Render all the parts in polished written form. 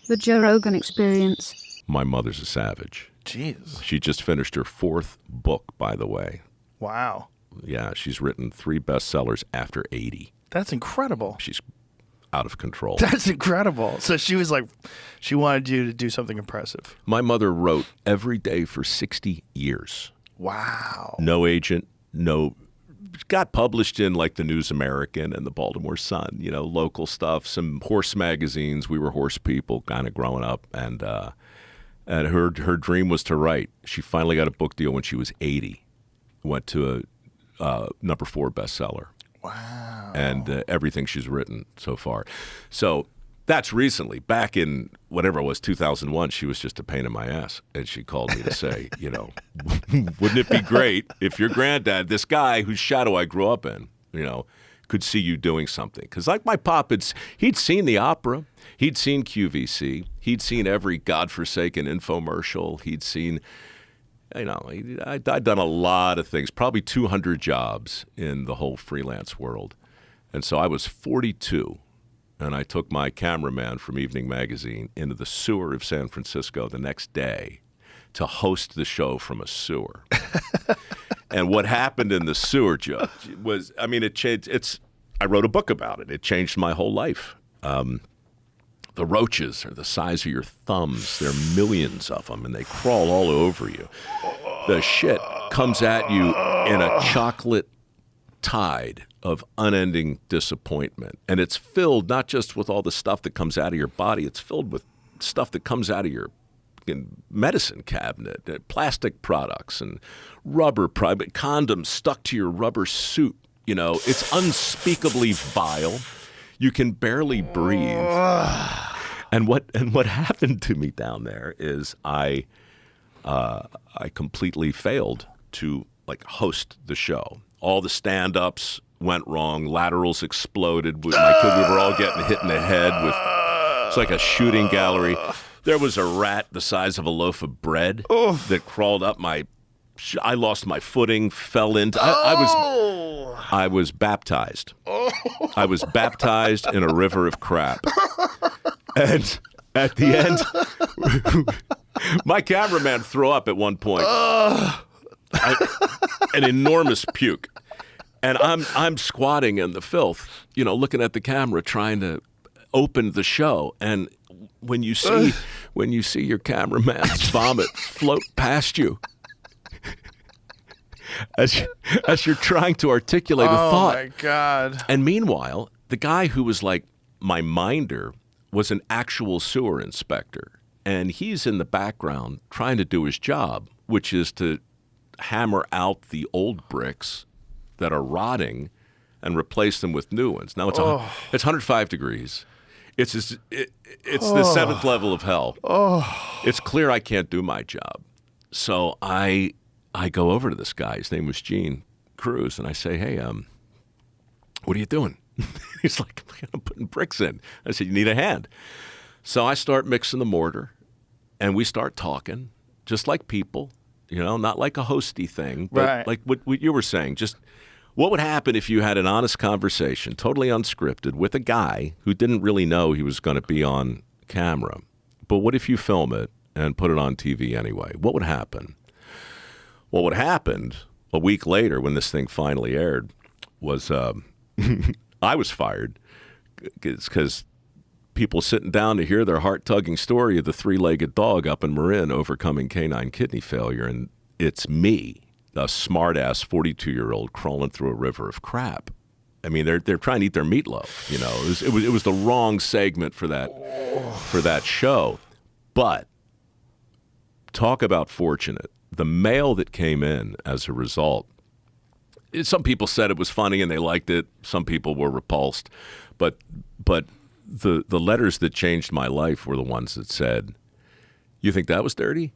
The Joe Rogan Experience. My mother's a savage. Jeez. She just finished her 4th book, by the way. Wow. Yeah, she's written 3 bestsellers after 80. That's incredible. She's out of control. That's incredible. So she was like, she wanted you to do something impressive. My mother wrote every day for 60 years. Wow. No agent, got published in like the News American and the Baltimore Sun, local stuff, some horse magazines. We were horse people kind of growing up. And her dream was to write. She finally got a book deal when she was 80. Went to a number 4 bestseller. Wow. And everything she's written so far. So that's recently. Back in whatever it was, 2001, she was just a pain in my ass. And she called me to say, wouldn't it be great if your granddad, this guy whose shadow I grew up in, could see you doing something? Because like my pop, he'd seen the opera. He'd seen QVC. He'd seen every godforsaken infomercial. He'd seen... I'd done a lot of things, probably 200 jobs in the whole freelance world. And so I was 42, and I took my cameraman from Evening Magazine into the sewer of San Francisco the next day to host the show from a sewer. And what happened in the sewer, Joe, was, it changed. I wrote a book about it. It changed my whole life. The roaches are the size of your thumbs. There are millions of them, and they crawl all over you. The shit comes at you in a chocolate tide of unending disappointment. And it's filled not just with all the stuff that comes out of your body, it's filled with stuff that comes out of your medicine cabinet, plastic products and rubber, private condoms stuck to your rubber suit. It's unspeakably vile. You can barely breathe. And what happened to me down there is I completely failed to host the show. All the stand-ups went wrong. Laterals exploded. We were all getting hit in the head with. It's like a shooting gallery. There was a rat the size of a loaf of bread that crawled up my. I lost my footing, fell into. I was baptized. I was baptized in a river of crap. And at the end, my cameraman threw up at one point. An enormous puke. And I'm squatting in the filth, looking at the camera, trying to open the show. And when you see your cameraman's vomit float past you, as you're trying to articulate a thought. Oh, my God. And meanwhile, the guy who was like my minder was an actual sewer inspector. And he's in the background trying to do his job, which is to hammer out the old bricks that are rotting and replace them with new ones. Now, it's 105 degrees. It's the 7th level of hell. It's clear I can't do my job. So I go over to this guy. His name was Gene Cruz. And I say, hey, what are you doing? He's like, I'm putting bricks in. I said, you need a hand. So I start mixing the mortar, and we start talking, just like people, not like a hosty thing, but like what you were saying. Just what would happen if you had an honest conversation, totally unscripted, with a guy who didn't really know he was going to be on camera? But what if you film it and put it on TV anyway? What would happen? Well, what happened a week later when this thing finally aired was I was fired because people sitting down to hear their heart-tugging story of the 3-legged dog up in Marin overcoming canine kidney failure, and it's me, a smart-ass 42-year-old crawling through a river of crap. I mean, they're trying to eat their meatloaf. It was the wrong segment for that show. But talk about fortunate. The mail that came in as a result, some people said it was funny and they liked it. Some people were repulsed. But the letters that changed my life were the ones that said, you think that was dirty?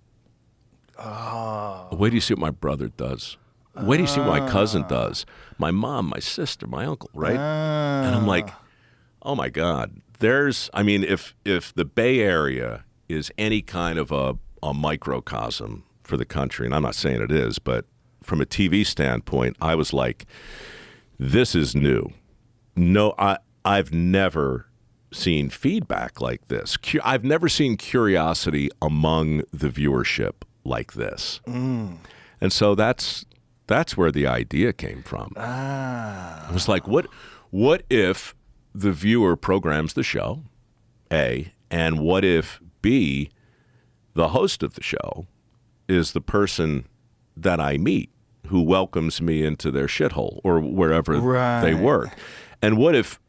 Wait till you see what my brother does. Wait till you see what my cousin does. My mom, my sister, my uncle, right? And I'm like, oh, my God. If the Bay Area is any kind of a microcosm for the country, and I'm not saying it is, but from a TV standpoint, I was like, this is new. No, I've never seen feedback like this. I've never seen curiosity among the viewership like this. And so that's where the idea came from. It was like, what if the viewer programs the show, A, and what if, B, the host of the show is the person that I meet who welcomes me into their shithole or wherever they work? And what if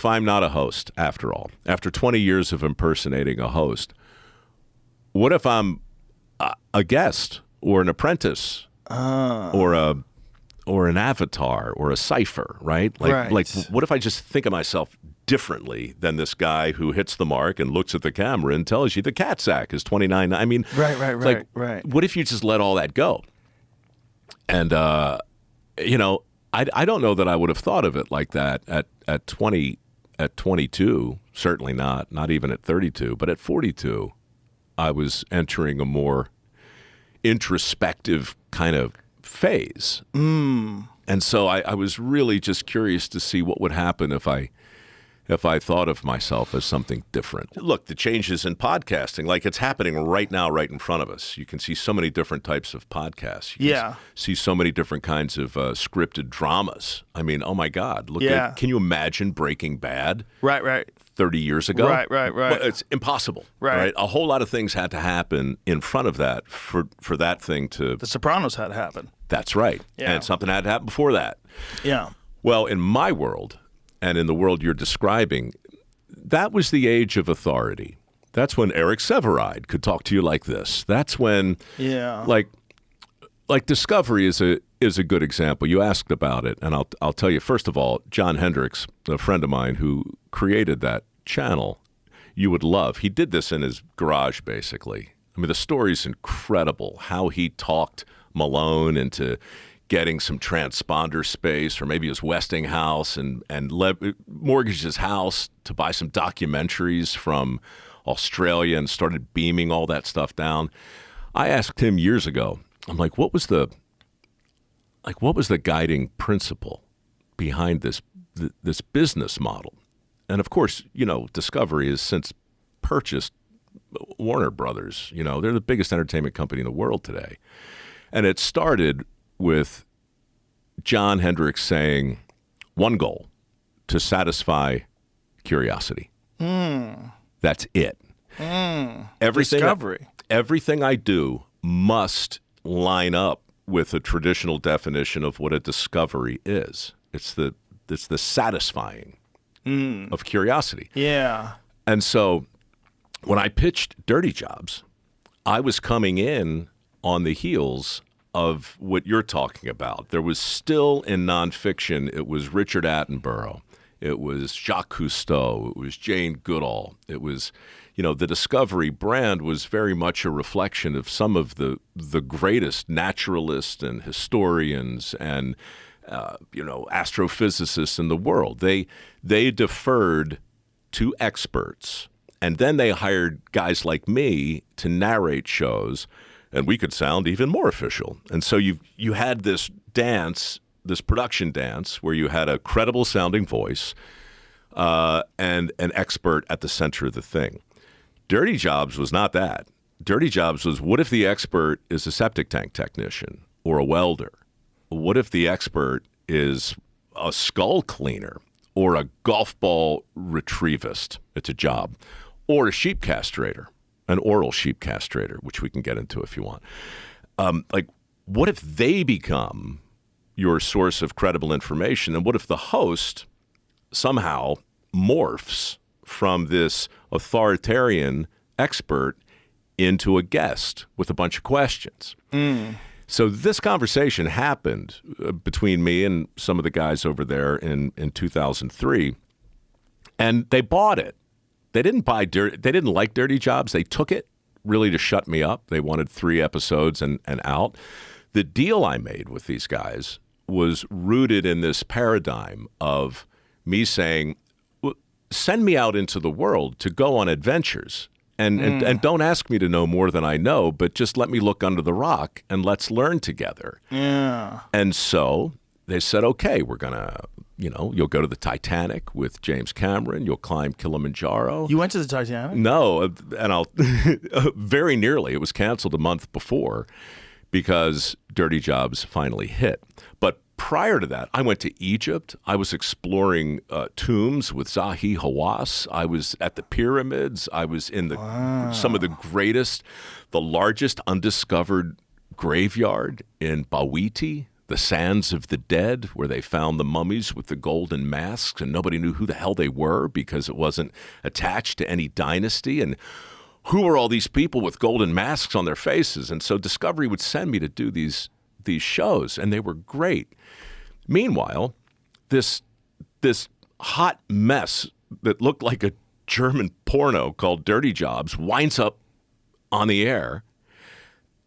I'm not a host after all? After 20 years of impersonating a host, what if I'm a guest or an apprentice or an avatar or a cipher, right? Like what if I just think of myself differently than this guy who hits the mark and looks at the camera and tells you the cat sack is 29? I mean, right. What if you just let all that go? And I don't know that I would have thought of it like that at 22, certainly not even at 32, but at 42, I was entering a more introspective kind of phase. And so I was really just curious to see what would happen if I thought of myself as something different. Look, the changes in podcasting, like it's happening right now, right in front of us. You can see so many different types of podcasts. You can see so many different kinds of scripted dramas. I mean, oh my God, can you imagine Breaking Bad? Right. 30 years ago? Right. Well, it's impossible. Right. A whole lot of things had to happen in front of that for that thing to... The Sopranos had to happen. That's right. Yeah. And something had to happen before that. Yeah. Well, in my world... and in the world you're describing, that was the age of authority. That's when Eric Severide could talk to you like this. That's when, like Discovery is a good example. You asked about it, and I'll tell you, first of all, John Hendricks, a friend of mine who created that channel, you would love. He did this in his garage, basically. I mean, the story's incredible, how he talked Malone into getting some transponder space, or maybe his Westinghouse, and mortgaged his house to buy some documentaries from Australia and started beaming all that stuff down. I asked him years ago, I'm like, what was the guiding principle behind this business model? And of course, Discovery has since purchased Warner Brothers. They're the biggest entertainment company in the world today. And it started with John Hendricks saying one goal: to satisfy curiosity. That's it. Discovery. Everything I do must line up with a traditional definition of what a discovery is. It's the satisfying of curiosity. Yeah. And so when I pitched Dirty Jobs, I was coming in on the heels of what you're talking about. There was still in nonfiction, it was Richard Attenborough, it was Jacques Cousteau, it was Jane Goodall. It was, the Discovery brand was very much a reflection of some of the greatest naturalists and historians and astrophysicists in the world. They deferred to experts, and then they hired guys like me to narrate shows, and we could sound even more official. And so you had this dance, this production dance, where you had a credible sounding voice and an expert at the center of the thing. Dirty Jobs was not that. Dirty Jobs was, what if the expert is a septic tank technician or a welder? What if the expert is a skull cleaner or a golf ball retrievist? It's a job. Or a sheep castrator, an oral sheep castrator, which we can get into if you want. What if they become your source of credible information? And what if the host somehow morphs from this authoritarian expert into a guest with a bunch of questions? So this conversation happened between me and some of the guys over there in 2003, and they bought it. They didn't like Dirty Jobs. They took it really to shut me up. They wanted 3 episodes and out. The deal I made with these guys was rooted in this paradigm of me saying, send me out into the world to go on adventures. And don't ask me to know more than I know, but just let me look under the rock and let's learn together. Yeah. And so they said, okay, we're going to You'll go to the Titanic with James Cameron. You'll climb Kilimanjaro. You went to the Titanic? No, and I'll very nearly. It was canceled a month before because Dirty Jobs finally hit. But prior to that, I went to Egypt. I was exploring tombs with Zahi Hawass. I was at the pyramids. I was in some of the largest undiscovered graveyard in Bawiti, the Sands of the Dead, where they found the mummies with the golden masks, and nobody knew who the hell they were because it wasn't attached to any dynasty. And who are all these people with golden masks on their faces? And so Discovery would send me to do these shows, and they were great. Meanwhile, this hot mess that looked like a German porno called Dirty Jobs winds up on the air,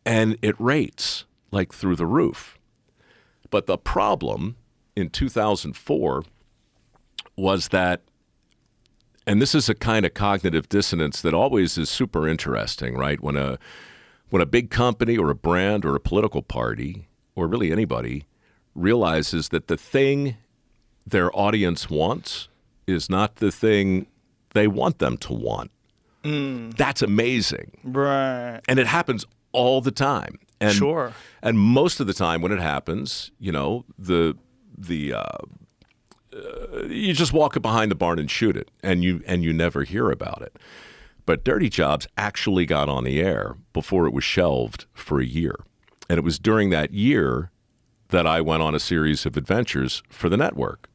and it rates like through the roof. But the problem in 2004 was that, and this is a kind of cognitive dissonance that always is super interesting, right? When a big company or a brand or a political party or really anybody realizes that the thing their audience wants is not the thing they want them to want. That's amazing. Right. And it happens all the time. And, sure. And most of the time when it happens, you just walk it behind the barn and shoot it, and you never hear about it. But Dirty Jobs actually got on the air before it was shelved for a year. And it was during that year that I went on a series of adventures for the network,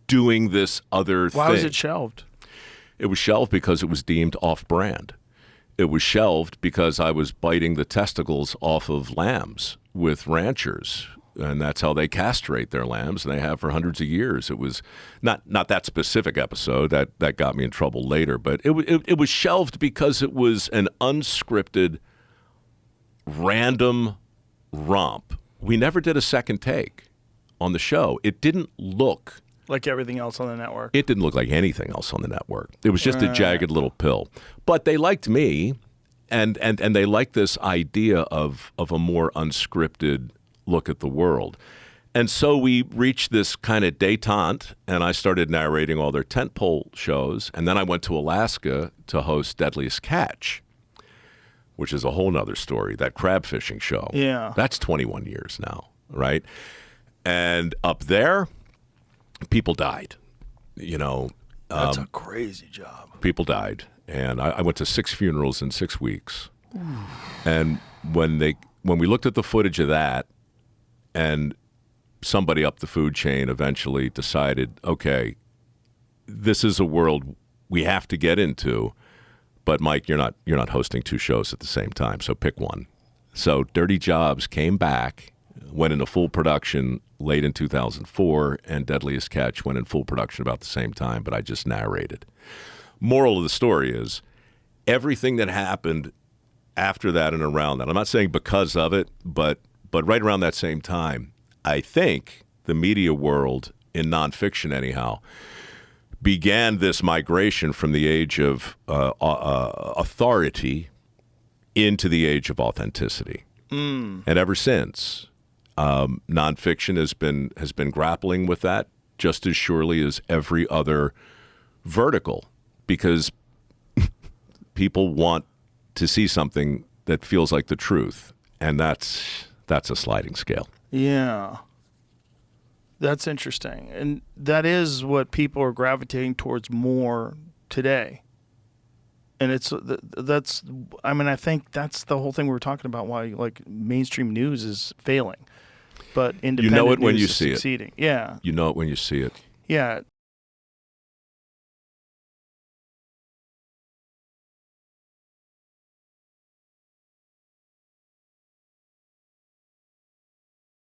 doing this other thing. Why was it shelved? It was shelved because it was deemed off-brand. It was shelved because I was biting the testicles off of lambs with ranchers, and that's how they castrate their lambs, and they have for hundreds of years. It was not that specific episode that got me in trouble later, but it was shelved because it was an unscripted, random romp. We never did a second take on the show. It didn't look like everything else on the network. It didn't look like anything else on the network. It was just a jagged little pill. But they liked me, and they liked this idea of a more unscripted look at the world. And so we reached this kind of détente, and I started narrating all their tentpole shows. And then I went to Alaska to host Deadliest Catch, which is a whole nother story, that crab fishing show. Yeah. That's 21 years now, right? And up there, people died, That's a crazy job. People died. And I went to 6 funerals in 6 weeks. And when we looked at the footage of that, and somebody up the food chain eventually decided, okay, this is a world we have to get into, but Mike, you're not hosting 2 shows at the same time, so pick one. So Dirty Jobs came back, went into full production late in 2004, and Deadliest Catch went in full production about the same time, but I just narrated. Moral of the story is everything that happened after that and around that, I'm not saying because of it, but right around that same time, I think the media world, in nonfiction anyhow, began this migration from the age of authority into the age of authenticity. And ever since, nonfiction has been grappling with that just as surely as every other vertical, because people want to see something that feels like the truth, and that's a sliding scale. Yeah. That's interesting. And that is what people are gravitating towards more today. And I think that's the whole thing we were talking about, why like mainstream news is failing. But independent you know it when news you is see succeeding. it. Yeah. You know it when you see it. Yeah.